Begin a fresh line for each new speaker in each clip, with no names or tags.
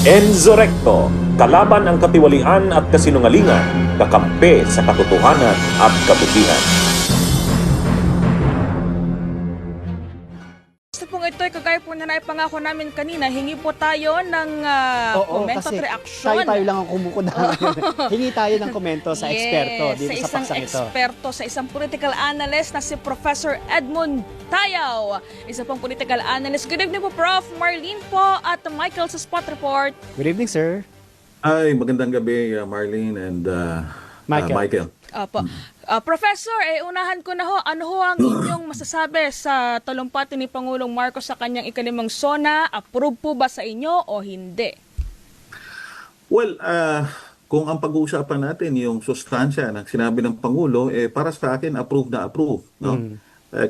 Enzo Recto, kalaban ang katiwalian at kasinungalingan, kakampi sa katotohanan at kabutihan.
Gusto pong ito, kagaya po na naipangako namin kanina, hingi po tayo ng komento at reaksyon.
Tayo lang ang kumukuda. Hingi tayo ng komento sa eksperto dito sa paksang ito.
Eksperto, sa isang political analyst na si Professor Edmund Tayaw. Isa pong political analyst. Good evening po, Prof. Marlene po at Michael sa Spot Report.
Good evening, sir.
Ay, magandang gabi, Marlene and Michael.
Opo. Professor, unahan ko na ho, ano ho ang inyong masasabi sa talumpati ni Pangulong Marcos sa kanyang ikalimang SONA? Approve po ba sa inyo o hindi?
Well, kung ang pag-uusapan natin yung sustansya ng sinabi ng Pangulo, para sa akin, approve na approve. No?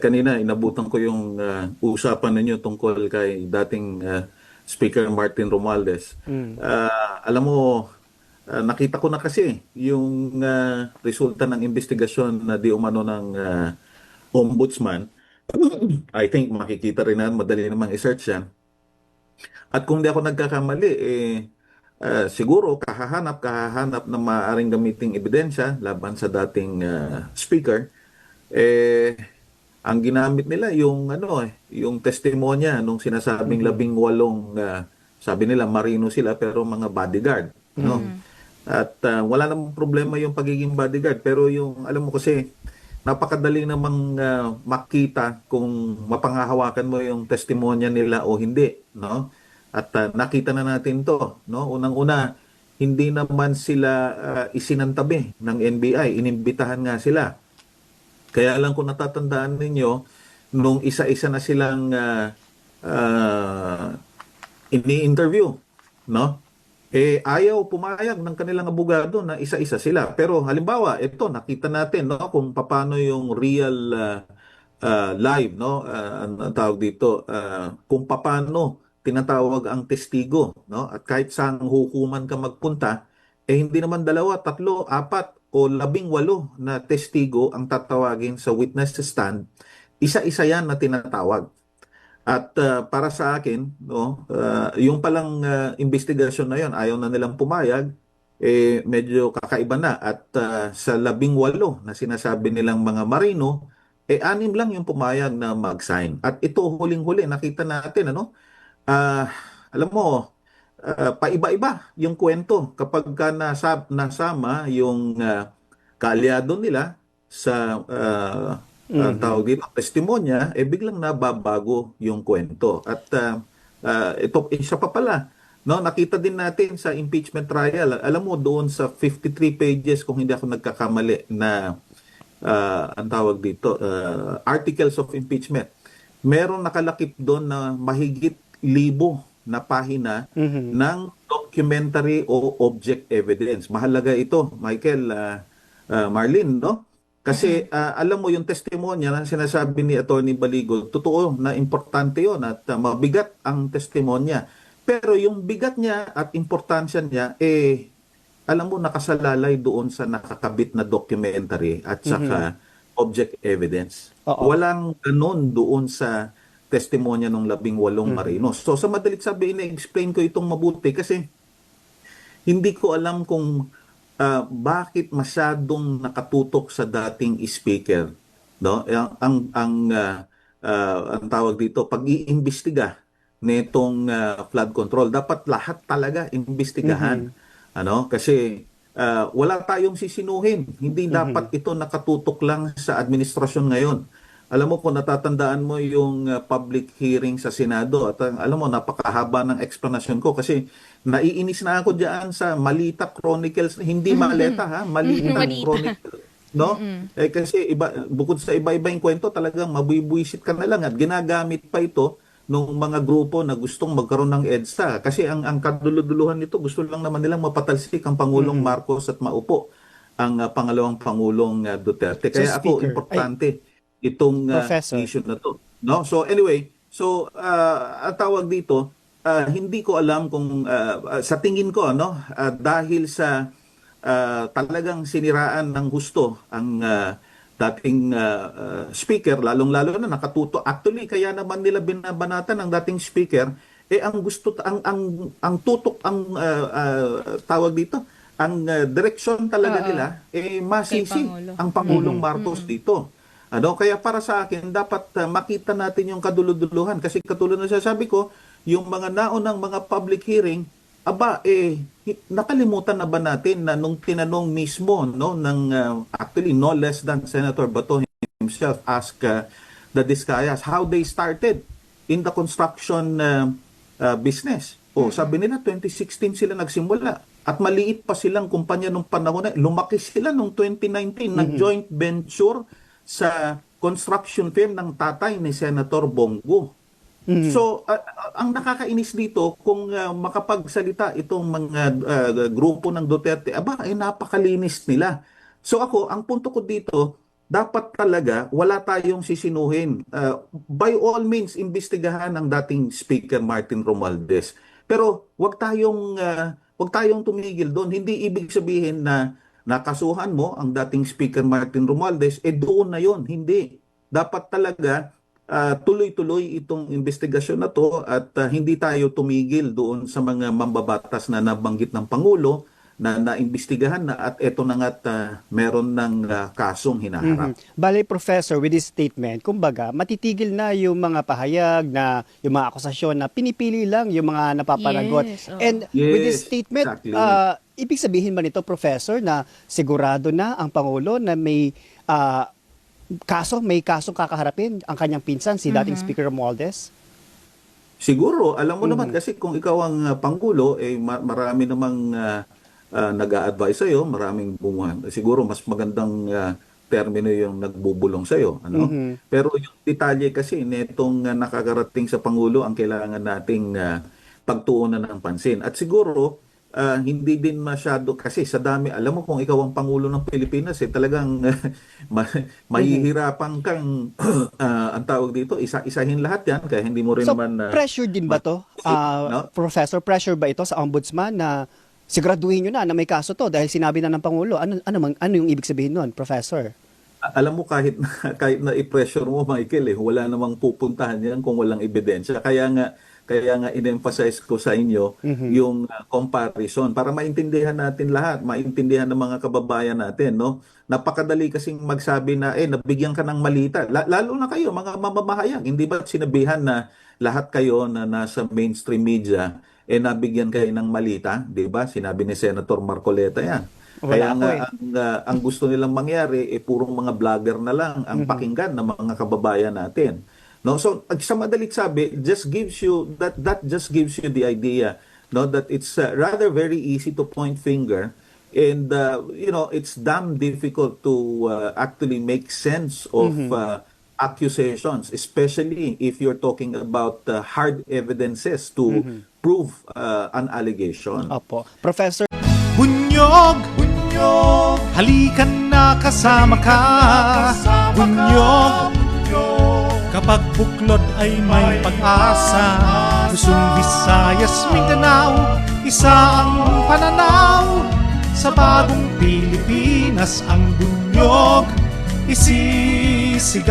Kanina, inabutan ko yung usapan ninyo tungkol kay dating Speaker Martin Romualdez. Alam mo, nakita ko na kasi yung resulta ng investigasyon na di umano ng ombudsman. I think makikita rin na madali namang i-search yan. At kung di ako nagkakamali, siguro kahahanap na maaaring gamiting ebidensya laban sa dating speaker. Ang ginamit nila yung yung testimonya nung sinasabing 18 sabi nila marino sila pero mga bodyguard, no? At wala namang problema yung pagiging bodyguard, pero yung alam mo kasi napakadali namang makita kung mapangahawakan mo yung testimonya nila o hindi, no? At nakita na natin to, no? Unang-una, hindi naman sila isinantabi ng NBI, inimbitahan nga sila. Kaya lang kung natatandaan ninyo, nung isa-isa na silang ini-interview, no? Ayaw pumayag ng kanilang abogado na isa-isa sila. Pero halimbawa, ito nakita natin, no, kung paano yung real live, no, ang tawag dito, kung paano tinatawag ang testigo, no? At kahit saan hukuman ka magpunta, hindi naman 2, 3, 4 o 18 na testigo ang tatawagin sa witness stand. Isa-isa yan na tinatawag. At para sa akin, no, yung palang investigasyon na yon, ayaw na nilang pumayag, medyo kakaiba na. At sa 18 na sinasabi nilang mga marino, 6 lang yung pumayag na mag-sign. At ito, huling-huli, nakita natin, alam mo, paiba-iba yung kwento kapag ka nasama yung kaalyado nila sa ang tawag dito, testimonya, biglang nababago yung kwento. At ito, isa pa pala, no, nakita din natin sa impeachment trial, alam mo doon sa 53 pages, kung hindi ako nagkakamali, na ang tawag dito, articles of impeachment, meron nakalakip doon na mahigit 1,000 na pahina ng documentary o object evidence. Mahalaga ito, Michael, Marlene, no? Kasi alam mo yung testimonya na sinasabi ni Attorney Baligo, totoo na importante yon at mabigat ang testimonya. Pero yung bigat niya at importansya niya, alam mo, nakasalalay doon sa nakakabit na documentary at saka object evidence. Walang ganun doon sa testimonya ng 18 marinos. So sa madalit sabi, ina-explain ko itong mabuti kasi hindi ko alam kung bakit masyadong nakatutok sa dating speaker, no? Ang tawag dito, pag-iimbestiga nitong flood control, dapat lahat talaga imbestigahan, kasi wala tayong sisinuhin. Hindi dapat ito nakatutok lang sa administrasyon ngayon. Alam mo, kung natatandaan mo yung public hearing sa Senado, at alam mo, napakahaba ng explanation ko kasi naiinis na ako diyan sa Malita Chronicles, hindi Maleta ha, Malita Chronicles, no? Kasi bukod sa iba-ibang kwento, talagang mabubwisit ka na lang at ginagamit pa ito ng mga grupo na gustong magkaroon ng EDSA. Kasi ang kaduluduluhan nito, gusto lang naman nilang mapatalsik ang Pangulong Marcos at maupo ang pangalawang Pangulong Duterte. Kaya ako, importante itong issue na to, no? So anyway, ang tawag dito, hindi ko alam kung sa tingin ko, dahil sa talagang siniraan ng gusto ang dating speaker, lalong-lalo na nakatuto. Actually, kaya naman nila binabanatan ng dating speaker ang gusto ang tutok tawag dito, ang direksyon talaga
Oo.
nila masisi
Kay Pangulo.
ang Pangulong Marcos dito. Kaya para sa akin dapat makita natin yung kaduluduluhan kasi katulad ng sasabi ko, yung mga naunang mga public hearing, nakalimutan na ba natin na nung tinanong mismo ng actually no less than Senator Bato himself asked the Discayas how they started in the construction business. Sabi nila 2016 sila nagsimula at maliit pa silang kumpanya nung panahon na. Lumaki sila nung 2019 nag-joint venture sa construction firm ng tatay ni Senator Bongo. So, ang nakakainis dito, kung makapagsalita itong mga grupo ng Duterte, napakalinis nila. So ako, ang punto ko dito, dapat talaga wala tayong sisinuhin. By all means, imbestigahan ang dating Speaker Martin Romualdez. Pero wag tayong tumigil doon. Hindi ibig sabihin na nakasuhan mo ang dating Speaker Martin Romualdez, doon na yon. Hindi. Dapat talaga tuloy-tuloy itong investigasyon na to at hindi tayo tumigil doon sa mga mambabatas na nabanggit ng Pangulo na naimbestigahan na at eto na nga't meron ng kasong hinaharap.
Bale, Professor, with this statement, kumbaga, matitigil na yung mga pahayag na yung mga akusasyon na pinipili lang yung mga napapanagot.
Yes, oo.
And with this
Yes,
statement,
exactly.
ibig sabihin ba nito, Professor, na sigurado na ang Pangulo na may kasong kakaharapin ang kanyang pinsan, si dating Speaker Romualdez?
Siguro, alam mo naman kasi kung ikaw ang Pangulo, marami namang nag-a-advise sa'yo, maraming bumuhan. Siguro mas magandang termino yung nagbubulong sa'yo. Pero yung detalye kasi nitong nakakarating sa Pangulo ang kailangan nating pagtuunan ng pansin. At siguro, hindi din masyado kasi sa dami, alam mo kung ikaw ang Pangulo ng Pilipinas, talagang mahihirapan kang, ang tawag dito, isa-isahin lahat yan, kaya hindi mo rin
So,
naman...
pressure din ba to,
no?
Professor? Pressure ba ito sa Ombudsman na siguraduhin nyo na may kaso to dahil sinabi na ng Pangulo? Ano yung ibig sabihin nun, Professor?
Alam mo, kahit na i-pressure mo, Michael, wala namang pupuntahan yan kung walang ebidensya. Kaya nga in-emphasize ko sa inyo yung comparison para maintindihan natin lahat, maintindihan ng mga kababayan natin, no? Napakadali kasing magsabi na nabigyan ka ng malita. Lalo na kayo, mga mamamahayag. Hindi ba sinabihan na lahat kayo na nasa mainstream media nabigyan kayo ng malita, 'di ba? Sinabi ni Senator Marcoleta 'yan. Kaya nga ang gusto nilang mangyari purong mga vlogger na lang ang pakinggan ng mga kababayan natin. No, so sa madaling sabi, just gives you that just gives you the idea, no, that it's rather very easy to point finger and it's damn difficult to actually make sense of accusations, especially if you're talking about hard evidences to prove an allegation.
Opo. Professor,
Bunyog, bunyog, halikan na kasama ka. Bunyog, kapag buklod ay may pag-asa. Luzon, Visayas, Mindanao, isa ang pananaw. Sa bagong Pilipinas ang bunyog isisigaw.